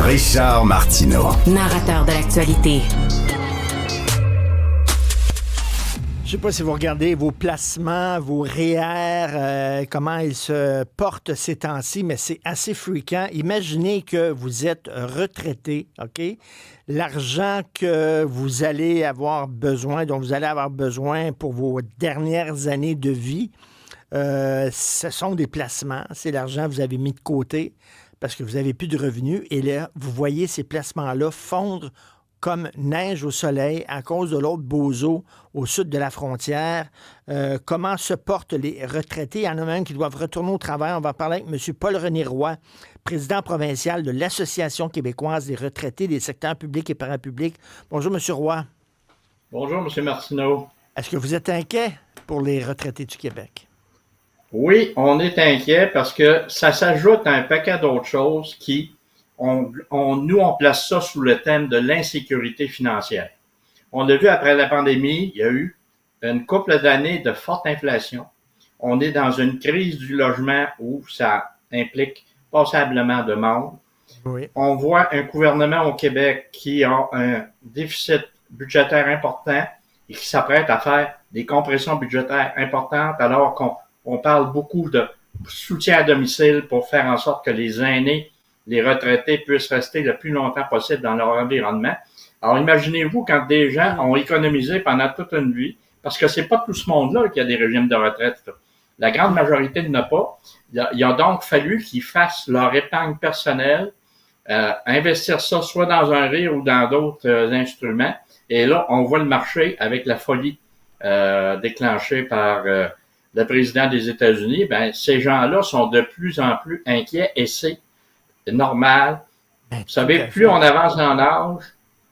Richard Martineau. Narrateur de l'actualité. Je ne sais pas si vous regardez vos placements, vos REER, comment ils se portent ces temps-ci, mais c'est assez fréquent. Imaginez que vous êtes retraité, OK? L'argent que vous allez avoir besoin, dont vous allez avoir besoin pour vos dernières années de vie, ce sont des placements. C'est l'argent que vous avez mis de côté parce que vous n'avez plus de revenus. Et là, vous voyez ces placements-là fondre comme neige au soleil à cause de l'autre bozo au sud de la frontière. Comment se portent les retraités? Il y en a même qui doivent retourner au travail. On va parler avec M. Paul-René Roy, président provincial de l'Association québécoise des retraités des secteurs publics et parapublics. Bonjour, M. Roy. Bonjour, M. Martineau. Est-ce que vous êtes inquiet pour les retraités du Québec? Oui, on est inquiet parce que ça s'ajoute à un paquet d'autres choses qui, on place ça sous le thème de l'insécurité financière. On l'a vu après la pandémie, il y a eu une couple d'années de forte inflation. On est dans une crise du logement où ça implique passablement de monde. Oui. On voit un gouvernement au Québec qui a un déficit budgétaire important et qui s'apprête à faire des compressions budgétaires importantes alors qu'on parle beaucoup de soutien à domicile pour faire en sorte que les aînés, les retraités puissent rester le plus longtemps possible dans leur environnement. Alors, imaginez-vous quand des gens ont économisé pendant toute une vie, parce que c'est pas tout ce monde-là qui a des régimes de retraite. Là. La grande majorité n'a pas. Il a donc fallu qu'ils fassent leur épargne personnelle, investir ça soit dans un REER ou dans d'autres instruments. Et là, on voit le marché avec la folie déclenchée par le président des États-Unis. Ben, ces gens-là sont de plus en plus inquiets et c'est normal. Vous savez, plus on avance dans l'âge,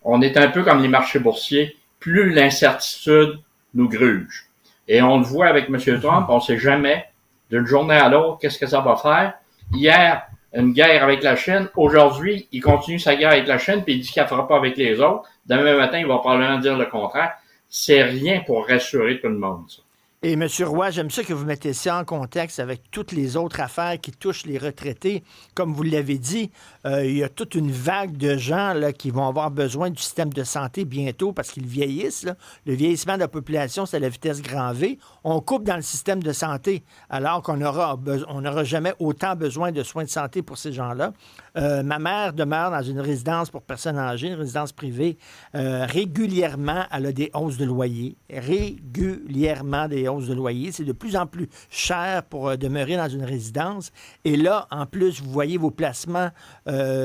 on est un peu comme les marchés boursiers, plus l'incertitude nous gruge. Et on le voit avec M. Trump, on ne sait jamais, d'une journée à l'autre, qu'est-ce que ça va faire. Hier, une guerre avec la Chine. Aujourd'hui, il continue sa guerre avec la Chine, puis il dit qu'il ne la fera pas avec les autres. Demain matin, il va probablement dire le contraire. C'est rien pour rassurer tout le monde, ça. Et M. Roy, j'aime ça que vous mettez ça en contexte avec toutes les autres affaires qui touchent les retraités. Comme vous l'avez dit, il y a toute une vague de gens là, qui vont avoir besoin du système de santé bientôt parce qu'ils vieillissent. Là. Le vieillissement de la population, c'est à la vitesse grand V. On coupe dans le système de santé alors qu'on n'aura jamais autant besoin de soins de santé pour ces gens-là. Ma mère demeure dans une résidence pour personnes âgées, une résidence privée. Régulièrement, elle a des hausses de loyer. Régulièrement des hausses de loyer. C'est de plus en plus cher pour demeurer dans une résidence. Et là, en plus, vous voyez vos placements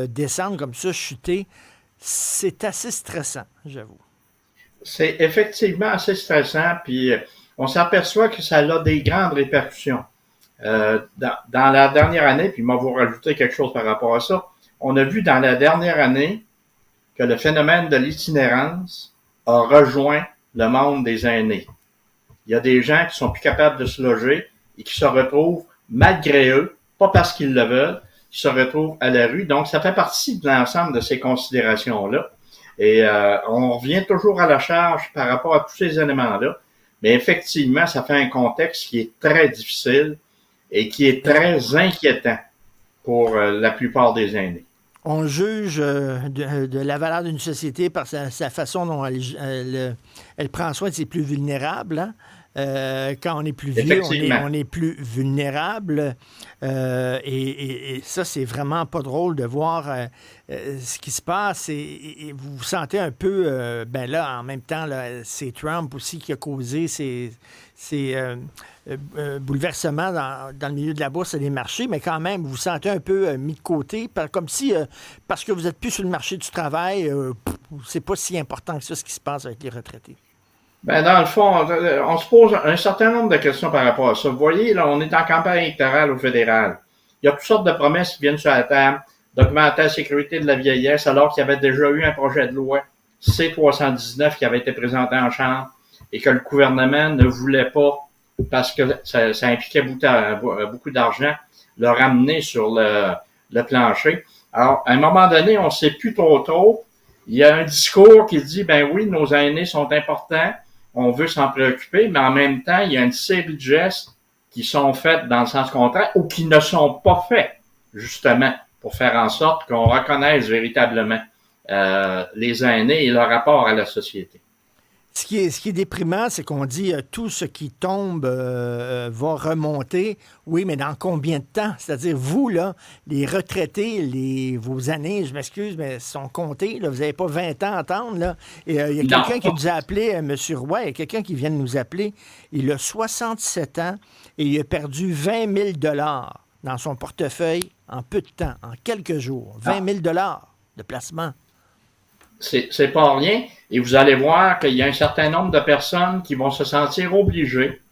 descendre comme ça, chuter. C'est assez stressant, j'avoue. C'est effectivement assez stressant, puis on s'aperçoit que ça a des grandes répercussions. Dans la dernière année, puis moi, vous rajouter quelque chose par rapport à ça, on a vu dans la dernière année que le phénomène de l'itinérance a rejoint le monde des aînés. Il y a des gens qui sont plus capables de se loger et qui se retrouvent, malgré eux, pas parce qu'ils le veulent, qui se retrouvent à la rue. Donc, ça fait partie de l'ensemble de ces considérations-là. Et on revient toujours à la charge par rapport à tous ces éléments-là. Mais effectivement, ça fait un contexte qui est très difficile et qui est très inquiétant pour la plupart des aînés. On juge de la valeur d'une société par sa façon dont elle prend soin de ses plus vulnérables. Hein? Quand on est plus vieux, on est plus vulnérable. Et ça, c'est vraiment pas drôle de voir ce qui se passe. Et vous vous sentez un peu... ben là, en même temps, là, c'est Trump aussi qui a causé ces bouleversements dans le milieu de la bourse et des marchés, mais quand même, vous vous sentez un peu mis de côté, comme si, parce que vous n'êtes plus sur le marché du travail, c'est pas si important que ça, ce qui se passe avec les retraités. Ben, dans le fond, on se pose un certain nombre de questions par rapport à ça. Vous voyez, là, on est en campagne électorale au fédéral. Il y a toutes sortes de promesses qui viennent sur la table d'augmenter la sécurité de la vieillesse, alors qu'il y avait déjà eu un projet de loi C-319 qui avait été présenté en Chambre et que le gouvernement ne voulait pas, parce que ça impliquait beaucoup d'argent, le ramener sur le plancher. Alors, à un moment donné, on ne sait plus trop. Il y a un discours qui dit, ben oui, nos aînés sont importants, on veut s'en préoccuper, mais en même temps, il y a une série de gestes qui sont faits dans le sens contraire ou qui ne sont pas faits, justement, pour faire en sorte qu'on reconnaisse véritablement les aînés et leur rapport à la société. Ce qui est déprimant, c'est qu'on dit tout ce qui tombe va remonter. Oui, mais dans combien de temps? C'est-à-dire, vous, là, les retraités, vos années, je m'excuse, mais sont comptées. Là, vous n'avez pas 20 ans à attendre. Là. Et il y a quelqu'un qui nous a appelé, M. Roy, il y a quelqu'un qui vient de nous appeler. Il a 67 ans et il a perdu 20 000 dans son portefeuille en peu de temps, en quelques jours. 20 000 de placement. C'est pas rien. Et vous allez voir qu'il y a un certain nombre de personnes qui vont se sentir obligées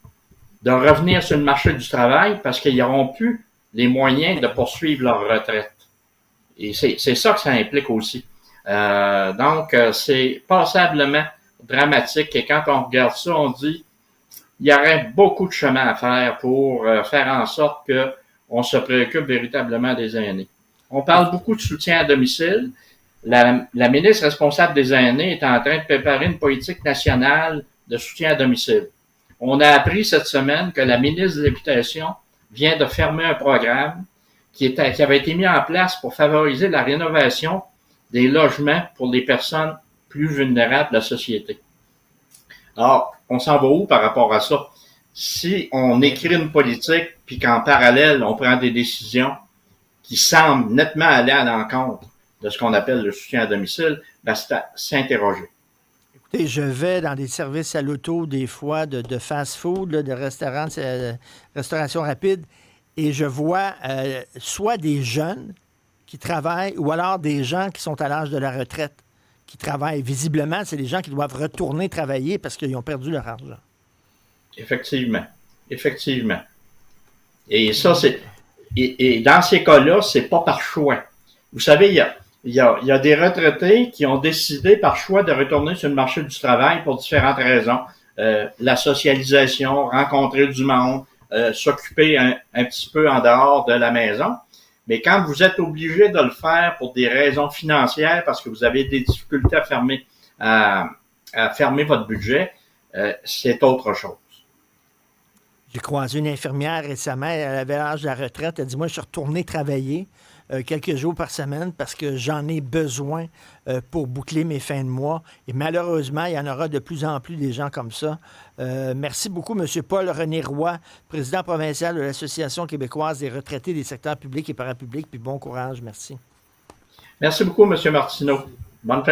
de revenir sur le marché du travail parce qu'ils n'auront plus les moyens de poursuivre leur retraite. Et c'est ça que ça implique aussi. Donc, c'est passablement dramatique. Et quand on regarde ça, on dit il y aurait beaucoup de chemin à faire pour faire en sorte que on se préoccupe véritablement des aînés. On parle beaucoup de soutien à domicile. La ministre responsable des aînés est en train de préparer une politique nationale de soutien à domicile. On a appris cette semaine que la ministre de l'Habitation vient de fermer un programme qui avait été mis en place pour favoriser la rénovation des logements pour les personnes plus vulnérables de la société. Alors, on s'en va où par rapport à ça? Si on écrit une politique puis qu'en parallèle, on prend des décisions qui semblent nettement aller à l'encontre de ce qu'on appelle le soutien à domicile, ben c'est à s'interroger. Écoutez, je vais dans des services à l'auto, des fois, de fast-food, là, de restaurants, restauration rapide, et je vois soit des jeunes qui travaillent ou alors des gens qui sont à l'âge de la retraite qui travaillent. Visiblement, c'est des gens qui doivent retourner travailler parce qu'ils ont perdu leur argent. Effectivement. Effectivement. Et ça, et dans ces cas-là, c'est pas par choix. Vous savez, il y a des retraités qui ont décidé par choix de retourner sur le marché du travail pour différentes raisons. La socialisation, rencontrer du monde, s'occuper un petit peu en dehors de la maison. Mais quand vous êtes obligé de le faire pour des raisons financières, parce que vous avez des difficultés à fermer votre budget, c'est autre chose. J'ai croisé une infirmière récemment, elle avait l'âge de la retraite, elle dit, moi, je suis retourné travailler quelques jours par semaine parce que j'en ai besoin pour boucler mes fins de mois. Et malheureusement, il y en aura de plus en plus des gens comme ça. Merci beaucoup, M. Paul-René Roy, président provincial de l'Association québécoise des retraités des secteurs publics et parapublics. Puis bon courage, merci. Merci beaucoup, M. Martineau. Bonne fin